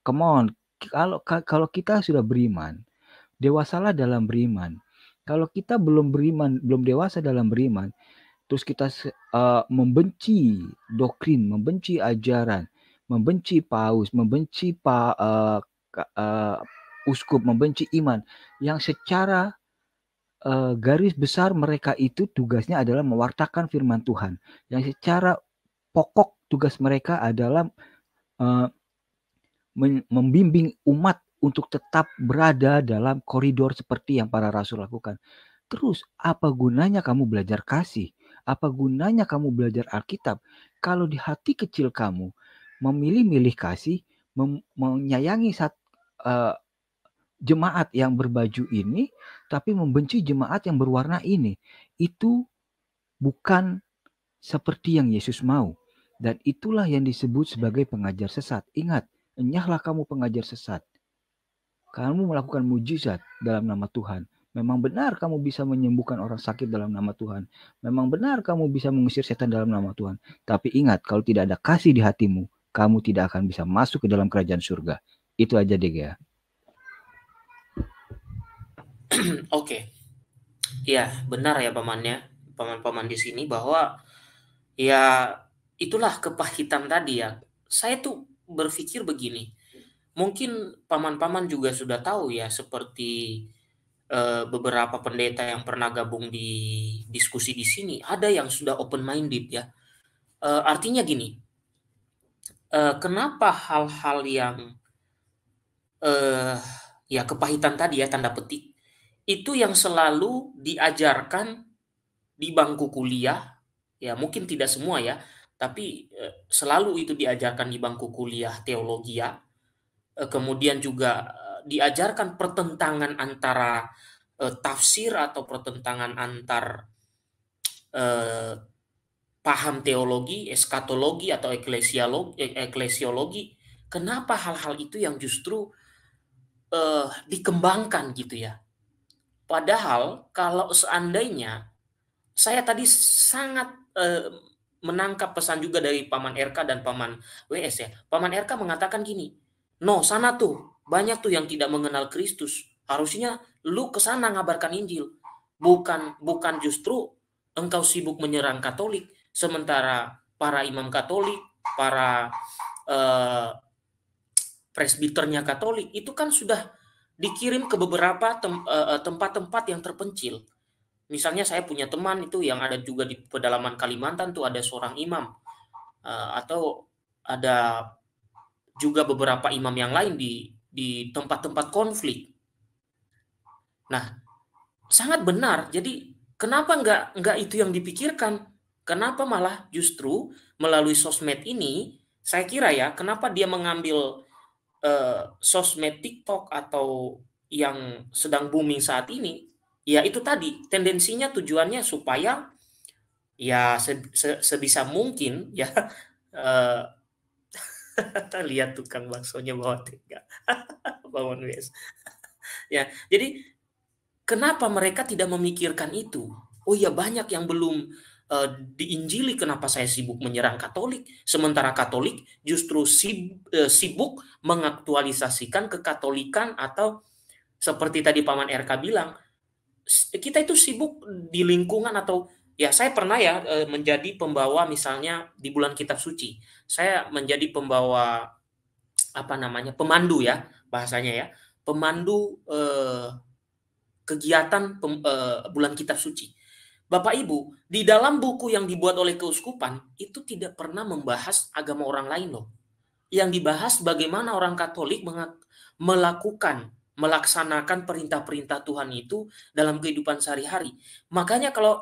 come on, kalau kita sudah beriman, dewasalah dalam beriman. Kalau kita belum beriman, belum dewasa dalam beriman, terus kita membenci doktrin, membenci ajaran, membenci paus, membenci uskup, membenci iman, yang secara garis besar mereka itu tugasnya adalah mewartakan firman Tuhan, yang secara pokok tugas mereka adalah membimbing umat untuk tetap berada dalam koridor seperti yang para rasul lakukan. Terus apa gunanya kamu belajar kasih? Apa gunanya kamu belajar Alkitab kalau di hati kecil kamu memilih-milih kasih, menyayangi jemaat yang berbaju ini, tapi membenci jemaat yang berwarna ini? Itu bukan seperti yang Yesus mau. Dan itulah yang disebut sebagai pengajar sesat. Ingat, enyahlah kamu pengajar sesat. Kamu melakukan mujizat dalam nama Tuhan. Memang benar kamu bisa menyembuhkan orang sakit dalam nama Tuhan. Memang benar kamu bisa mengusir setan dalam nama Tuhan. Tapi ingat, kalau tidak ada kasih di hatimu, kamu tidak akan bisa masuk ke dalam kerajaan surga. Itu aja deh ya. Oke. Ya, benar ya paman-paman di sini bahwa ya itulah kepahitan tadi ya. Saya tuh berpikir begini. Mungkin paman-paman juga sudah tahu ya, seperti beberapa pendeta yang pernah gabung di diskusi di sini, ada yang sudah open minded ya. Artinya gini, kenapa hal-hal yang ya kepahitan tadi ya, tanda petik, itu yang selalu diajarkan di bangku kuliah, ya mungkin tidak semua ya, tapi selalu itu diajarkan di bangku kuliah teologi ya. Kemudian juga diajarkan pertentangan antara tafsir atau pertentangan antar paham teologi, eskatologi atau eklesiologi. Kenapa hal-hal itu yang justru dikembangkan gitu ya? Padahal kalau seandainya saya tadi sangat menangkap pesan juga dari Paman RK dan Paman WS ya. Paman RK mengatakan gini, no sana tuh banyak tuh yang tidak mengenal Kristus. Harusnya lu ke sana ngabarkan Injil. Bukan justru engkau sibuk menyerang Katolik, sementara para imam Katolik, para presbiternya Katolik itu kan sudah dikirim ke beberapa tempat-tempat yang terpencil. Misalnya saya punya teman itu yang ada juga di pedalaman Kalimantan tuh, ada seorang imam atau ada juga beberapa imam yang lain di tempat-tempat konflik. Nah, sangat benar. Jadi kenapa nggak itu yang dipikirkan? Kenapa malah justru melalui sosmed ini, saya kira ya, kenapa dia mengambil sosmed TikTok atau yang sedang booming saat ini? Ya itu tadi, tendensinya tujuannya supaya ya sebisa mungkin ya lihat tukang baksonya bawa tiga bangun wes ya. Jadi kenapa mereka tidak memikirkan itu? Oh ya, banyak yang belum diinjili. Kenapa saya sibuk menyerang Katolik, sementara Katolik justru sibuk mengaktualisasikan kekatolikan, atau seperti tadi Paman RK bilang, kita itu sibuk di lingkungan. Atau ya, saya pernah ya menjadi pembawa, misalnya di bulan kitab suci saya menjadi pembawa, apa namanya, pemandu ya bahasanya ya, pemandu kegiatan bulan kitab suci. Bapak Ibu, di dalam buku yang dibuat oleh keuskupan itu tidak pernah membahas agama orang lain loh. Yang dibahas bagaimana orang Katolik melaksanakan perintah-perintah Tuhan itu dalam kehidupan sehari-hari. Makanya kalau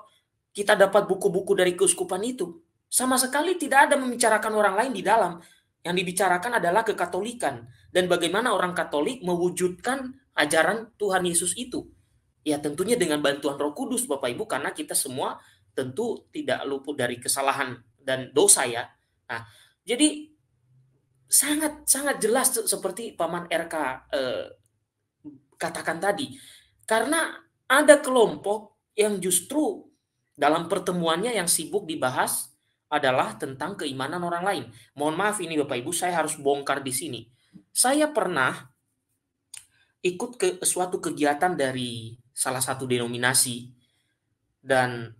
kita dapat buku-buku dari keuskupan itu, sama sekali tidak ada membicarakan orang lain di dalam. Yang dibicarakan adalah kekatolikan dan bagaimana orang Katolik mewujudkan ajaran Tuhan Yesus itu. Ya tentunya dengan bantuan Roh Kudus Bapak Ibu, karena kita semua tentu tidak luput dari kesalahan dan dosa ya. Nah, jadi sangat sangat jelas seperti Paman RK katakan tadi. Karena ada kelompok yang justru dalam pertemuannya yang sibuk dibahas adalah tentang keimanan orang lain. Mohon maaf ini Bapak Ibu, saya harus bongkar di sini. Saya pernah ikut ke suatu kegiatan dari salah satu denominasi, dan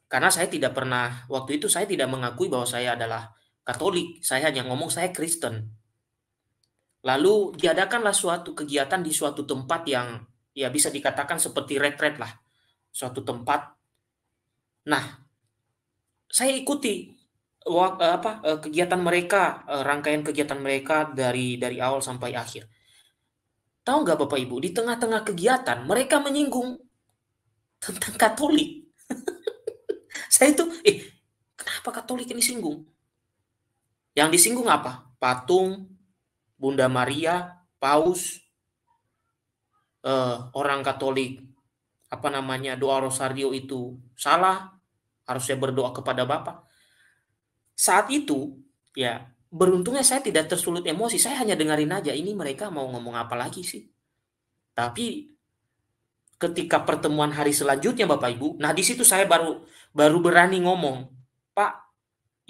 karena saya tidak pernah, waktu itu saya tidak mengakui bahwa saya adalah Katolik, saya hanya ngomong saya Kristen. Lalu diadakanlah suatu kegiatan di suatu tempat yang ya bisa dikatakan seperti retret lah, suatu tempat. Nah, saya ikuti kegiatan mereka, rangkaian kegiatan mereka dari awal sampai akhir. Tahu nggak Bapak Ibu, di tengah-tengah kegiatan mereka menyinggung tentang Katolik. Saya itu, kenapa Katolik ini singgung? Yang disinggung apa? Patung, Bunda Maria, Paus, orang Katolik, doa rosario itu salah, harusnya berdoa kepada Bapa. Saat itu, ya, beruntungnya saya tidak tersulut emosi, saya hanya dengerin aja, ini mereka mau ngomong apa lagi sih. Tapi ketika pertemuan hari selanjutnya Bapak Ibu, nah di situ saya baru berani ngomong, Pak,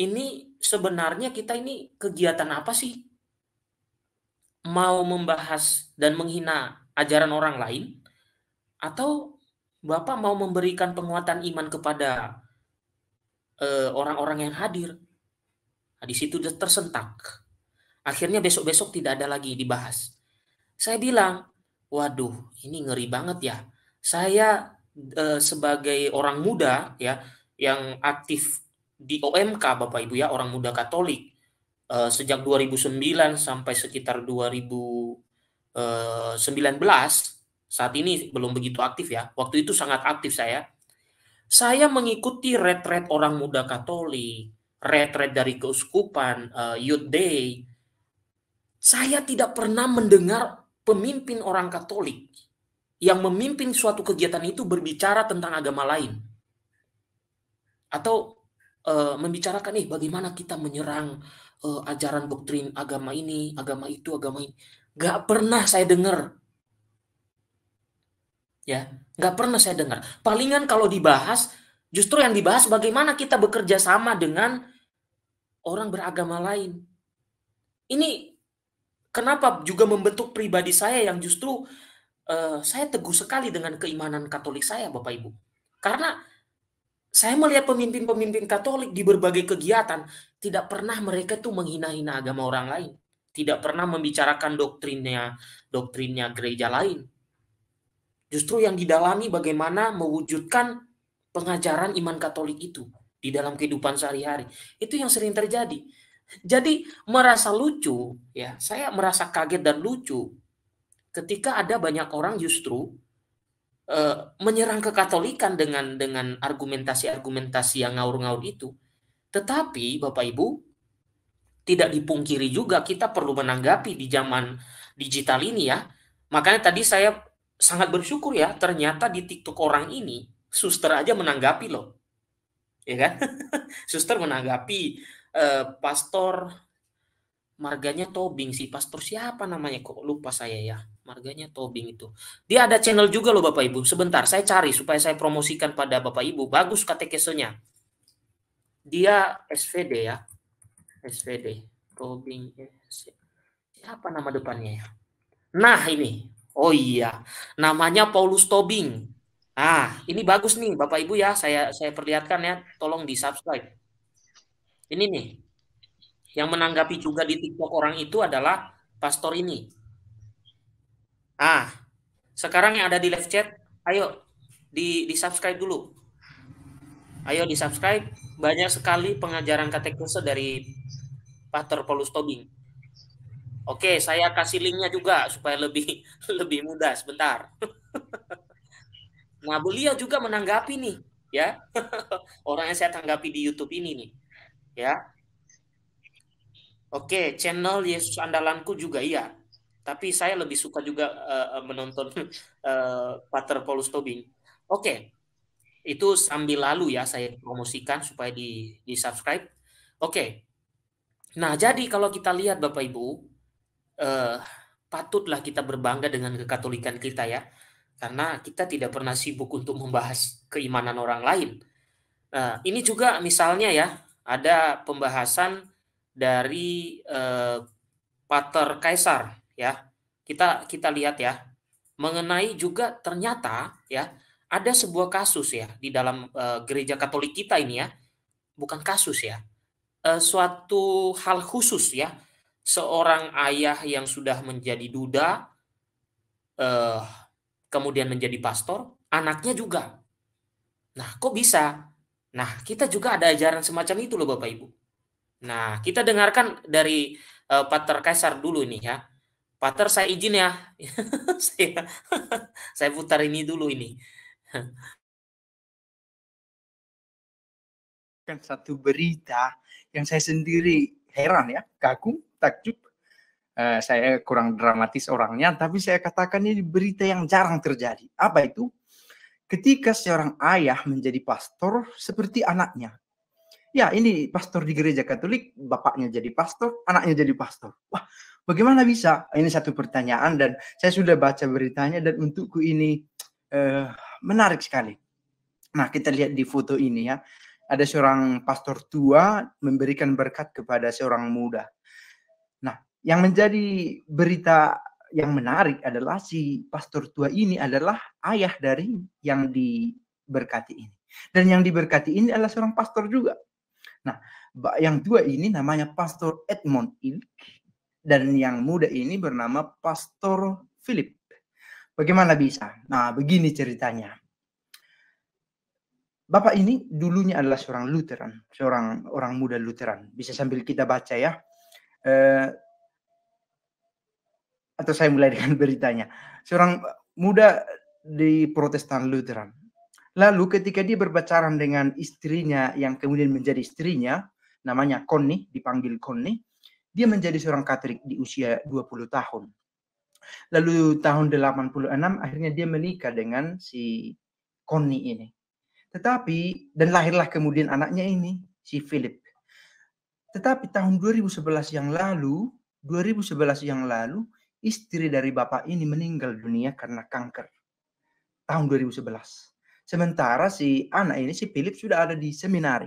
ini sebenarnya kita ini kegiatan apa sih? Mau membahas dan menghina ajaran orang lain, atau Bapak mau memberikan penguatan iman kepada orang-orang yang hadir? Nah, di situ tersentak. Akhirnya besok-besok tidak ada lagi dibahas. Saya bilang, waduh, ini ngeri banget ya. Saya sebagai orang muda ya yang aktif di OMK Bapak Ibu ya, orang muda Katolik, sejak 2009 sampai sekitar 2019, saat ini belum begitu aktif ya. Waktu itu sangat aktif saya. Saya mengikuti retret orang muda Katolik, retret dari keuskupan, Youth Day. Saya tidak pernah mendengar pemimpin orang Katolik yang memimpin suatu kegiatan itu berbicara tentang agama lain. Atau membicarakan bagaimana kita menyerang ajaran doktrin agama ini, agama itu, agama ini. Gak pernah saya dengar. Ya, gak pernah saya dengar. Palingan kalau dibahas, justru yang dibahas bagaimana kita bekerja sama dengan orang beragama lain. Ini kenapa juga membentuk pribadi saya yang justru saya teguh sekali dengan keimanan Katolik saya, Bapak Ibu. Karena saya melihat pemimpin-pemimpin Katolik di berbagai kegiatan, tidak pernah mereka tuh menghina-hina agama orang lain. Tidak pernah membicarakan doktrinnya gereja lain. Justru yang didalami bagaimana mewujudkan pengajaran iman Katolik itu di dalam kehidupan sehari-hari. Itu yang sering terjadi. Jadi merasa lucu, ya, saya merasa kaget dan lucu ketika ada banyak orang justru menyerang kekatolikan dengan argumentasi-argumentasi yang ngaur-ngaur itu. Tetapi Bapak Ibu, tidak dipungkiri juga kita perlu menanggapi di zaman digital ini ya. Makanya tadi saya sangat bersyukur ya, ternyata di TikTok orang ini suster aja menanggapi loh. Ya kan? Suster menanggapi, pastor marganya Tobing sih, pastor siapa namanya kok lupa saya ya. Marganya Tobing itu. Dia ada channel juga loh Bapak Ibu. Sebentar saya cari supaya saya promosikan pada Bapak Ibu. Bagus katekesenya. Dia SVD ya. SVD. Tobing. Siapa nama depannya ya? Nah ini. Oh iya. Namanya Paulus Tobing. Ah, ini bagus nih Bapak Ibu ya. Saya perlihatkan ya. Tolong di-subscribe. Ini nih. Yang menanggapi juga di TikTok orang itu adalah pastor ini. Ah, sekarang yang ada di live chat, ayo di-subscribe dulu. Ayo di-subscribe. Banyak sekali pengajaran katekese dari Pastor Paulus Tobing. Oke, saya kasih linknya juga supaya lebih mudah. Sebentar. Nah, beliau juga menanggapi nih, ya. Orang yang saya tanggapi di YouTube ini nih, ya. Oke, channel Yesus Andalanku juga iya. Tapi saya lebih suka juga menonton Pater Paulus Tobing. Oke, itu sambil lalu ya saya promosikan supaya di-subscribe. Oke. Nah, jadi kalau kita lihat Bapak Ibu, patutlah kita berbangga dengan kekatolikan kita ya. Karena kita tidak pernah sibuk untuk membahas keimanan orang lain. Nah, ini juga misalnya ya, ada pembahasan dari Pater Kaisar ya. Kita lihat ya, mengenai juga ternyata ya, ada sebuah kasus ya di dalam, gereja Katolik kita ini ya, bukan kasus ya, suatu hal khusus ya, seorang ayah yang sudah menjadi duda, eee, kemudian menjadi pastor, anaknya juga. Nah, kok bisa? Nah, kita juga ada ajaran semacam itu loh Bapak Ibu. Nah, kita dengarkan dari, Pater Kaisar dulu nih ya. Pater saya izin ya, saya saya putar ini dulu ini. Kan satu berita yang saya sendiri heran ya, kagum, takjub. Saya kurang dramatis orangnya, tapi saya katakan ini berita yang jarang terjadi. Apa itu? Ketika seorang ayah menjadi pastor seperti anaknya. Ya, ini pastor di gereja Katolik, bapaknya jadi pastor, anaknya jadi pastor. Wah, bagaimana bisa? Ini satu pertanyaan dan saya sudah baca beritanya dan untukku ini menarik sekali. Nah, kita lihat di foto ini ya. Ada seorang pastor tua memberikan berkat kepada seorang muda. Nah, yang menjadi berita yang menarik adalah si pastor tua ini adalah ayah dari yang diberkati ini. Dan yang diberkati ini adalah seorang pastor juga. Nah, yang tua ini namanya Pastor Edmond Ilk dan yang muda ini bernama Pastor Philip. Bagaimana bisa? Nah, begini ceritanya. Bapak ini dulunya adalah seorang Lutheran, seorang orang muda Lutheran. Bisa sambil kita baca ya. Atau saya mulai dengan beritanya. Seorang muda di Protestan Lutheran. Lalu ketika dia berpacaran dengan istrinya yang kemudian menjadi istrinya, namanya Connie, dipanggil Connie, dia menjadi seorang Katolik di usia 20 tahun. Lalu tahun 86 akhirnya dia menikah dengan si Connie ini. Tetapi, dan lahirlah kemudian anaknya ini, si Philip. Tetapi tahun 2011 yang lalu, istri dari bapak ini meninggal dunia karena kanker. Tahun 2011. Sementara si anak ini, si Philip sudah ada di seminari.